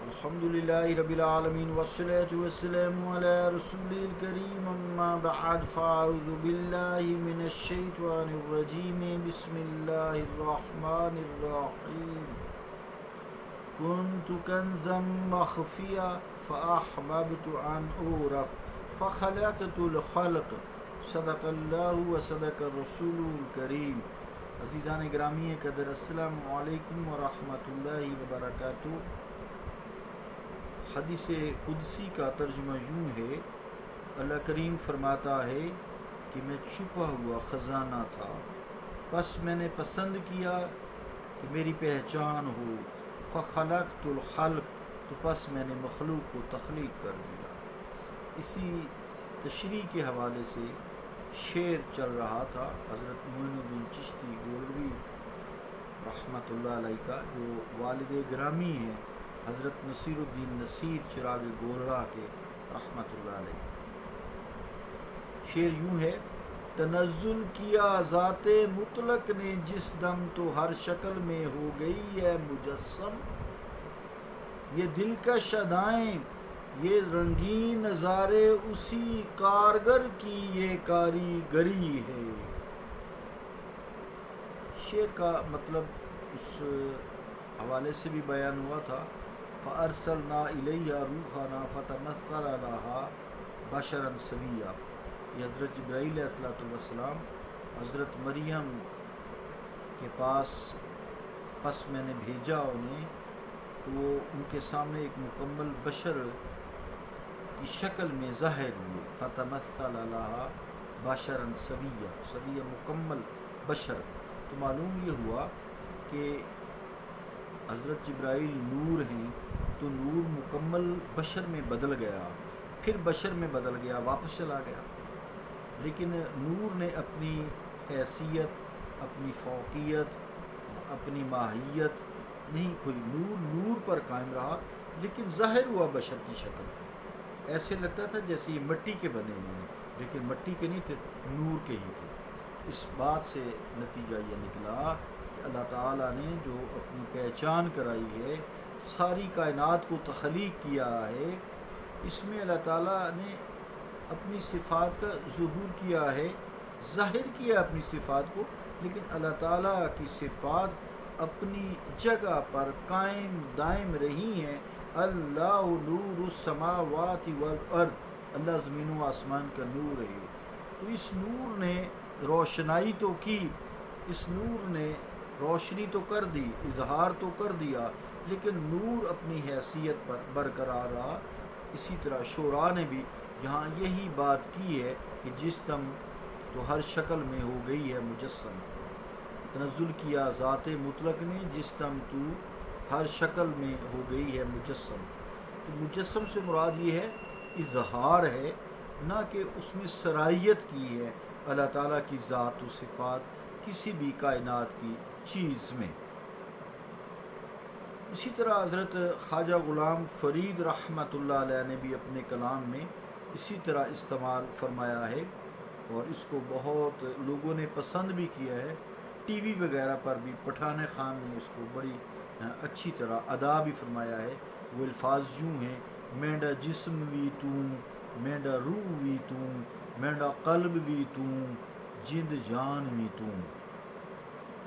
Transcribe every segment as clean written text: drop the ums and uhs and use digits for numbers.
الحمد لله رب العالمين والصلاة والسلام على رسول الكريم أما بعد فأعوذ بالله من الشيطان الرجيم بسم الله الرحمن الرحيم كنت كنزا مخفيا فأحببت أن أعرف فخلقت الخلق صدق الله وصدق الرسول الكريم. عزیزان گرامی قدر، السلام علیکم ورحمۃ اللہ وبرکاتہ. حدیث قدسی کا ترجمہ یوں ہے، اللہ کریم فرماتا ہے کہ میں چھپا ہوا خزانہ تھا، پس میں نے پسند کیا کہ میری پہچان ہو. فخلقت الخلق، تو پس میں نے مخلوق کو تخلیق کر دیا. اسی تشریح کے حوالے سے شعر چل رہا تھا حضرت معین الدین چشتی گولوی رحمۃ اللہ علیہ کا، جو والد گرامی ہیں حضرت نصیر الدین نصیر چراغ گولرا کے رحمۃ اللہ علیہ. شعر یوں ہے: تنزل کیا ذات مطلق نے جس دم تو ہر شکل میں ہو گئی ہے مجسم. یہ دلکش ادائیں، یہ رنگین نظارے، اسی کارگر کی یہ کاریگری ہے. شعر کا مطلب اس حوالے سے بھی بیان ہوا تھا. فَأَرْسَلْنَا إِلَيْهَا رُوحَنَا فَتَمَثَّلَ لَهَا بَشَرًا سَوِيًّا. یہ حضرت جبرائیل علیہ السلام حضرت مریم کے پاس پس میں نے بھیجا انہیں، تو وہ ان کے سامنے ایک مکمل بشر کی شکل میں ظاہر ہوئے. فَتَمَثَّلَ لَهَا بَشَرًا سَوِيًّا، سویہ مکمل بشر. تو معلوم یہ ہوا کہ حضرت جبرائیل نور ہیں، تو نور مکمل بشر میں بدل گیا، پھر بشر میں بدل گیا، واپس چلا گیا. لیکن نور نے اپنی حیثیت، اپنی فوقیت، اپنی ماہیت نہیں کھوئی. نور پر قائم رہا، لیکن ظاہر ہوا بشر کی شکل. ایسے لگتا تھا جیسے یہ مٹی کے بنے ہوئے ہیں، لیکن مٹی کے نہیں تھے، نور کے ہی تھے. اس بات سے نتیجہ یہ نکلا کہ اللہ تعالیٰ نے جو اپنی پہچان کرائی ہے، ساری کائنات کو تخلیق کیا ہے، اس میں اللہ تعالیٰ نے اپنی صفات کا ظہور کیا ہے، ظاہر کیا اپنی صفات کو. لیکن اللہ تعالیٰ کی صفات اپنی جگہ پر قائم دائم رہی ہیں. اللہ نور السماوات والارض، اللہ زمین و آسمان کا نور ہے. تو اس نور نے روشنائی تو کی، اس نور نے روشنی تو کر دی، اظہار تو کر دیا، لیکن نور اپنی حیثیت پر برقرار رہا. اسی طرح شعراء نے بھی یہاں یہی بات کی ہے کہ جس دم تو ہر شکل میں ہو گئی ہے مجسم. تنزل کیا ذات مطلق نے جس دم تو ہر شکل میں ہو گئی ہے مجسم. تو مجسم سے مراد یہ ہے اظہار ہے، نہ کہ اس میں صلاحیت کی ہے اللہ تعالیٰ کی ذات و صفات کسی بھی کائنات کی چیز میں. اسی طرح حضرت خواجہ غلام فرید رحمۃ اللہ علیہ نے بھی اپنے کلام میں اسی طرح استعمال فرمایا ہے، اور اس کو بہت لوگوں نے پسند بھی کیا ہے. ٹی وی وغیرہ پر بھی پٹھان خان نے اس کو بڑی اچھی طرح ادا بھی فرمایا ہے. وہ الفاظ یوں ہیں: مینڈا جسم وی توں، مینڈا روح وی توں، مینڈا قلب وی توں، جند جان وی توں.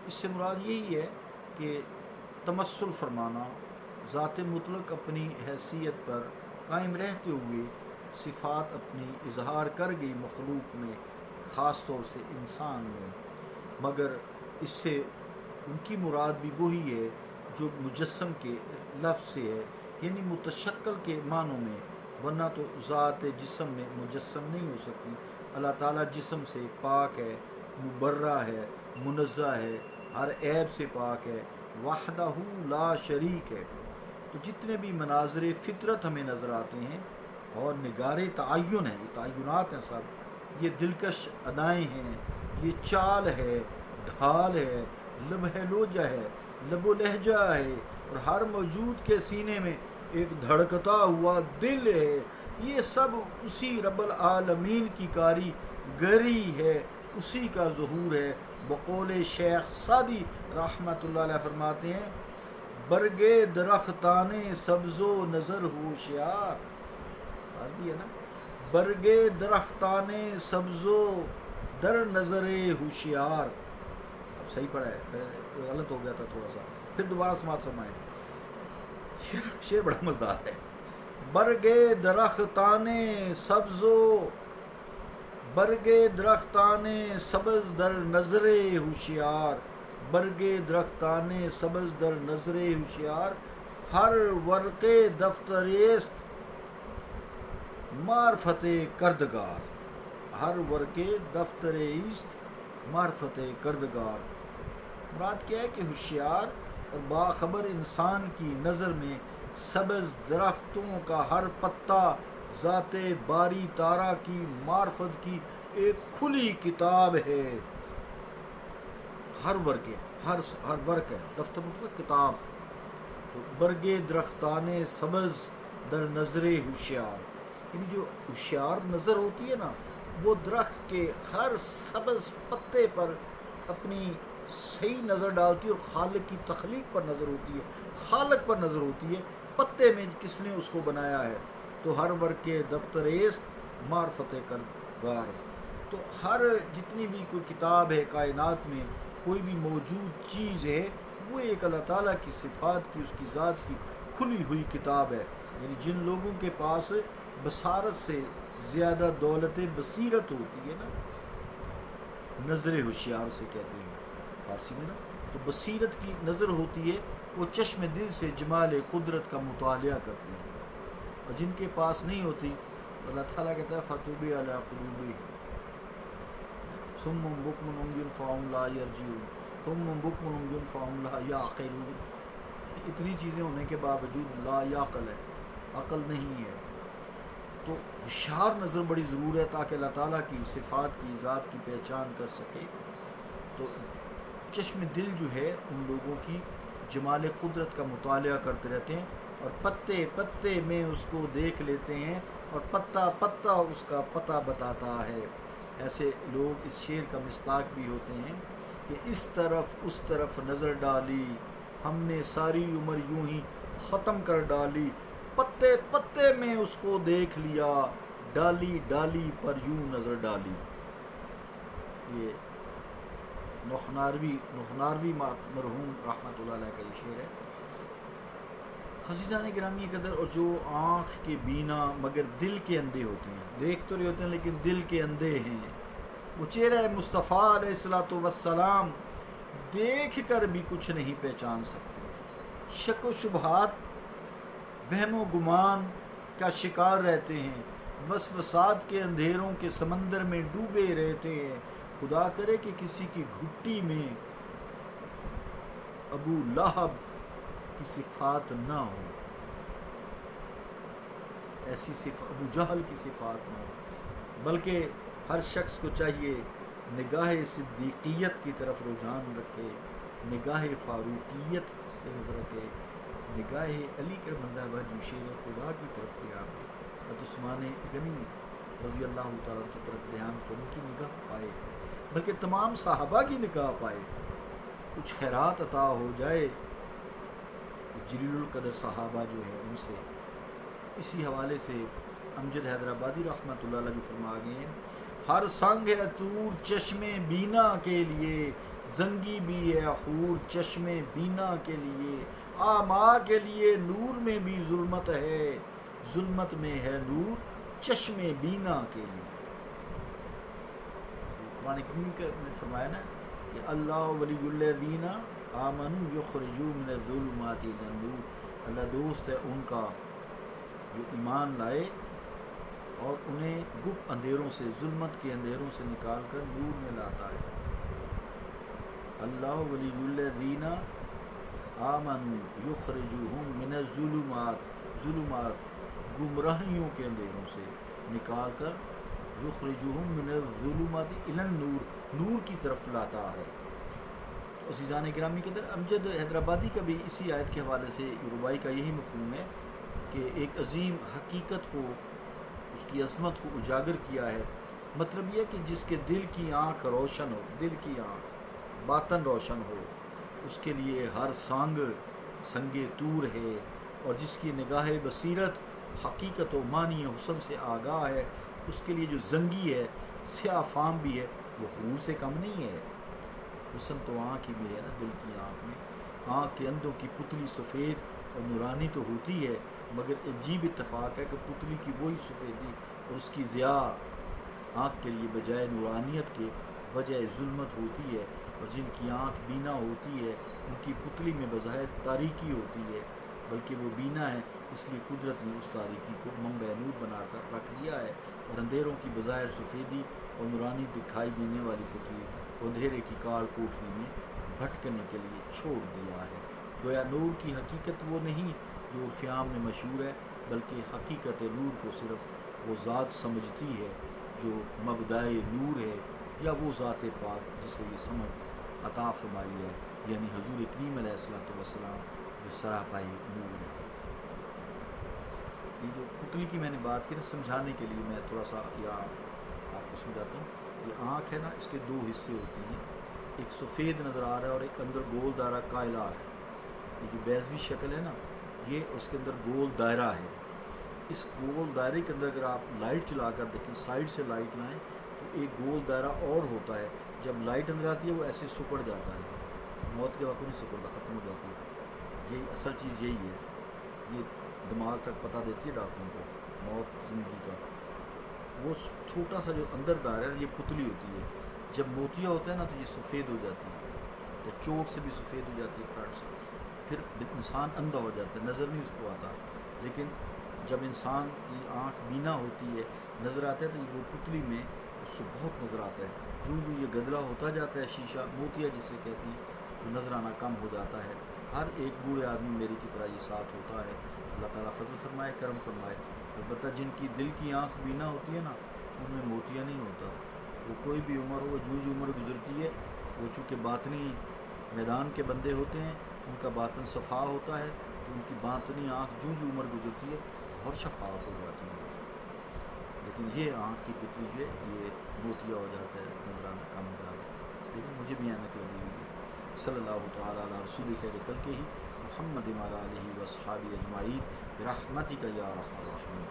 اس سے مراد یہی ہے کہ تمثل فرمانا، ذات مطلق اپنی حیثیت پر قائم رہتے ہوئے صفات اپنی اظہار کر گئی مخلوق میں، خاص طور سے انسان میں. مگر اس سے ان کی مراد بھی وہی ہے جو مجسم کے لفظ سے ہے، یعنی متشکل کے معنوں میں، ورنہ تو ذات جسم میں مجسم نہیں ہو سکتی. اللہ تعالیٰ جسم سے پاک ہے، مبرہ ہے، منزہ ہے، ہر عیب سے پاک ہے، وحدہ لا شریک ہے. تو جتنے بھی مناظر فطرت ہمیں نظر آتے ہیں اور نگار تعین ہیں، یہ تعینات ہیں، سب یہ دلکش ادائیں ہیں، یہ چال ہے، ڈھال ہے، لمح لوجہ ہے، لب و لہجہ ہے، اور ہر موجود کے سینے میں ایک دھڑکتا ہوا دل ہے. یہ سب اسی رب العالمین کی کاریگری ہے، اسی کا ظہور ہے. بقول شیخ سعدی رحمۃ اللہ علیہ فرماتے ہیں: برگے درختان سبز و نظر ہوشیار. واضح ہے نا. برگے درختان سبز و در نظر ہوشیار. اب صحیح پڑھا ہے, غلط ہو گیا تھا تھوڑا سا, پھر دوبارہ سماعت فرمائیں. شعر بڑا مزدار ہے. برگے درختان سبز و برگے درختان سبز در نظر ہوشیار. برگے درختان سبز در نظر ہوشیار. ہر ورق دفتریست معرفت کردگار. ہر ورق دفتریست معرفت کردگار. مراد کیا ہے کہ ہوشیار اور باخبر انسان کی نظر میں سبز درختوں کا ہر پتا ذات باری تعالیٰ کی معرفت کی ایک کھلی کتاب ہے. ہر ورق ہے, ہر ورق ہے, دفتر مطلب کتاب. تو برگے درختان سبز در نظر ہوشیار, یعنی جو ہوشیار نظر ہوتی ہے نا, وہ درخت کے ہر سبز پتے پر اپنی صحیح نظر ڈالتی ہے, اور خالق کی تخلیق پر نظر ہوتی ہے, خالق پر نظر ہوتی ہے, پتے میں کس نے اس کو بنایا ہے. تو ہر ورق دفتریست معرفت کردگار. تو ہر جتنی بھی کوئی کتاب ہے کائنات میں, کوئی بھی موجود چیز ہے, وہ ایک اللہ تعالیٰ کی صفات کی, اس کی ذات کی کھلی ہوئی کتاب ہے. یعنی جن لوگوں کے پاس بصارت سے زیادہ دولت بصیرت ہوتی ہے نا, نظر ہوشیار سے کہتے ہیں فارسی میں نا, تو بصیرت کی نظر ہوتی ہے, وہ چشم دل سے جمال قدرت کا مطالعہ کرتے ہیں. اور جن کے پاس نہیں ہوتی, اللہ تعالیٰ کہتا ہے فَطُبِعَ عَلَىٰ قُلُوبِهِمْ صُمٌّ بُكْمٌ عُمْيٌ فَهُمْ لَا يَرْجِعُونَ صُمٌّ بُكْمٌ عُمْيٌ فَهُمْ لَا يَعْقِلُونَ. اتنی چیزیں ہونے کے باوجود لا یعقل ہے, عقل نہیں ہے. تو ہوشیار نظر بڑی ضرور ہے تاکہ اللہ تعالیٰ کی صفات کی, ذات کی پہچان کر سکے. تو چشم دل جو ہے ان لوگوں کی جمال قدرت کا مطالعہ کرتے رہتے ہیں, اور پتے پتے میں اس کو دیکھ لیتے ہیں, اور پتا پتا اس کا پتہ بتاتا ہے. ایسے لوگ اس شعر کا مصداق بھی ہوتے ہیں کہ اس طرف اس طرف نظر ڈالی, ہم نے ساری عمر یوں ہی ختم کر ڈالی. پتے پتے میں اس کو دیکھ لیا, ڈالی ڈالی پر یوں نظر ڈالی. یہ نخناروی مرحوم رحمۃ اللہ علیہ کا یہ شعر ہے. عزیزان گرامی قدر, اور جو آنکھ کے بینا مگر دل کے اندھے ہوتے ہیں, دیکھ تو رہے ہوتے ہیں لیکن دل کے اندھے ہیں, وہ چہرہ مصطفیٰ علیہ الصلوۃ والسلام دیکھ کر بھی کچھ نہیں پہچان سکتے. شک و شبہات, وہم و گمان کا شکار رہتے ہیں, وسوسات کے اندھیروں کے سمندر میں ڈوبے رہتے ہیں. خدا کرے کہ کسی کی گھٹی میں ابو لہب کی صفات نہ ہو, ایسی ابو جہل کی صفات نہ ہو, بلکہ ہر شخص کو چاہیے نگاہ صدیقیت کی طرف رجحان رکھے, نگاہ فاروقیت کی نظر رکھے, نگاہ علی کرم اللہ وجہ شیر خدا کی طرف دھیان دے, حضرت عثمان غنی رضی اللہ تعالیٰ کی طرف دھیان تو ان کی نگاہ پائے, بلکہ تمام صحابہ کی نگاہ پائے, کچھ خیرات عطا ہو جائے جلیل القدر صحابہ جو ہے ان سے. اسی حوالے سے امجد حیدرآبادی رحمۃ اللہ علیہ بھی فرما گئے ہیں, ہر سنگ ہے طور چشم بینا کے لیے, زنگی بھی ہے حور چشم بینا کے لیے, آما کے لیے نور میں بھی ظلمت ہے, ظلمت میں ہے نور چشم بینا کے لیے. قرآن کریم نے فرمایا نا کہ اللہ ولی الذین آمنوا یخرجون من الظلمات الی النور, اللہ دوست ہے ان کا جو ایمان لائے اور انہیں گپ اندھیروں سے, ظلمت کے اندھیروں سے نکال کر نور میں لاتا ہے. اللہ ولی الذین آمنوا یخرجون من الظلمات, ظلمات گمراہیوں کے اندھیروں سے نکال کر, یخرجون من الظلمات الی النور, نور کی طرف لاتا ہے. تو عزیزان گرامی کے در امجد حیدرآبادی کا بھی اسی آیت کے حوالے سے ربائی کا یہی مفہوم ہے کہ ایک عظیم حقیقت کو, اس کی عظمت کو اجاگر کیا ہے. مطلب یہ کہ جس کے دل کی آنکھ روشن ہو, دل کی آنکھ باطن روشن ہو, اس کے لیے ہر سانگ سنگ طور ہے، اور جس کی نگاہ بصیرت حقیقت و معنی حسن سے آگاہ ہے، اس کے لیے جو زنگی ہے، سیاہ فام بھی ہے، وہ حور سے کم نہیں ہے۔ حسن تو آنکھ ہی میں ہے نا، دل کی آنکھ میں۔ آنکھ کے اندوں کی پتلی سفید اور نورانی تو ہوتی ہے، مگر عجیب اتفاق ہے کہ پتلی کی وہی سفیدی اور اس کی ضیاء آنکھ کے لیے بجائے نورانیت کے وجہ ظلمت ہوتی ہے، اور جن کی آنکھ بینا ہوتی ہے ان کی پتلی میں بظاہر تاریکی ہوتی ہے، بلکہ وہ بینا ہے اس لیے قدرت نے اس تاریکی کو منبع نور بنا کر رکھ دیا ہے، اور اندھیروں کی بظاہر سفیدی اور نورانی دکھائی دینے والی پتلی کو اندھیرے کی کال کوٹری میں بھٹکنے کے لیے چھوڑ دیا ہے۔ گویا نور کی حقیقت وہ نہیں جو عرفیام میں مشہور ہے، بلکہ حقیقت نور کو صرف وہ ذات سمجھتی ہے جو مبدأ نور ہے، یا وہ ذات پاک جسے یہ سمجھ عطا فرمائی ہے، یعنی حضور کریم علیہ الصلوۃ والسلام جو سراپائی نور ہے۔ یہ جو پتلی کی میں نے بات کی نا، سمجھانے کے لیے میں تھوڑا سا یا آپ کو سمجھاتا ہوں۔ یہ آنکھ ہے نا، اس کے دو حصے ہوتے ہیں، ایک سفید نظر آ رہا ہے اور ایک اندر گول دائرہ قائلہ ہے۔ یہ جو بیضوی شکل ہے نا، یہ اس کے اندر گول دائرہ ہے۔ اس گول دائرے کے اندر اگر آپ لائٹ چلا کر دیکھیں، سائڈ سے لائٹ لائیں تو ایک گول دائرہ اور ہوتا ہے، جب لائٹ اندر آتی ہے وہ ایسے سکڑ جاتا ہے، موت کے وقت نہیں سکڑتا، ختم ہو جاتی ہے۔ یہی اصل چیز یہی ہے، یہ دماغ تک پتہ دیتی ہے ڈاکٹروں کو موت زندگی کا۔ وہ چھوٹا سا جو اندر دائرہ ہے یہ پتلی ہوتی ہے، جب موتیا ہوتا ہے نا تو یہ سفید ہو جاتی ہے، یا چوٹ سے بھی سفید ہو جاتی ہے فرنٹ سے، پھر انسان اندھا ہو جاتا ہے، نظر نہیں اس کو آتا۔ لیکن جب انسان کی آنکھ بینا ہوتی ہے، نظر آتا ہے، تو وہ پتلی میں اس سے بہت نظر آتا ہے۔ جو یہ گدلا ہوتا جاتا ہے شیشہ موتیا جسے کہتے ہیں، تو نظر آنا کم ہو جاتا ہے۔ ہر ایک بوڑھے آدمی میری کی طرح یہ ساتھ ہوتا ہے۔ اللہ تعالیٰ فضل فرمائے، کرم فرمائے۔ البتہ جن کی دل کی آنکھ بینا ہوتی ہے نا، ان میں موتیا نہیں ہوتا، وہ کوئی بھی عمر ہو، جو عمر گزرتی ہے، وہ چونکہ باطنی میدان کے بندے ہوتے ہیں، ان کا باطن صفا ہوتا ہے، تو ان کی باطنی آنکھ جو عمر گزرتی ہے بہت شفاف ہو جاتی ہے۔ لیکن یہ آنکھ کی پتلی جو ہے یہ موتیا ہو جاتا ہے، نظر آنا کم ہو جاتا ہے۔ اس لیے مجھے بھی عینک لگی ہوئی ہے۔ صلی اللہ تعالیٰ علی رسول خیر خلقہ محمد وعلی آلہ واصحابہ اجمعین برحمتک یا ارحم الراحمین۔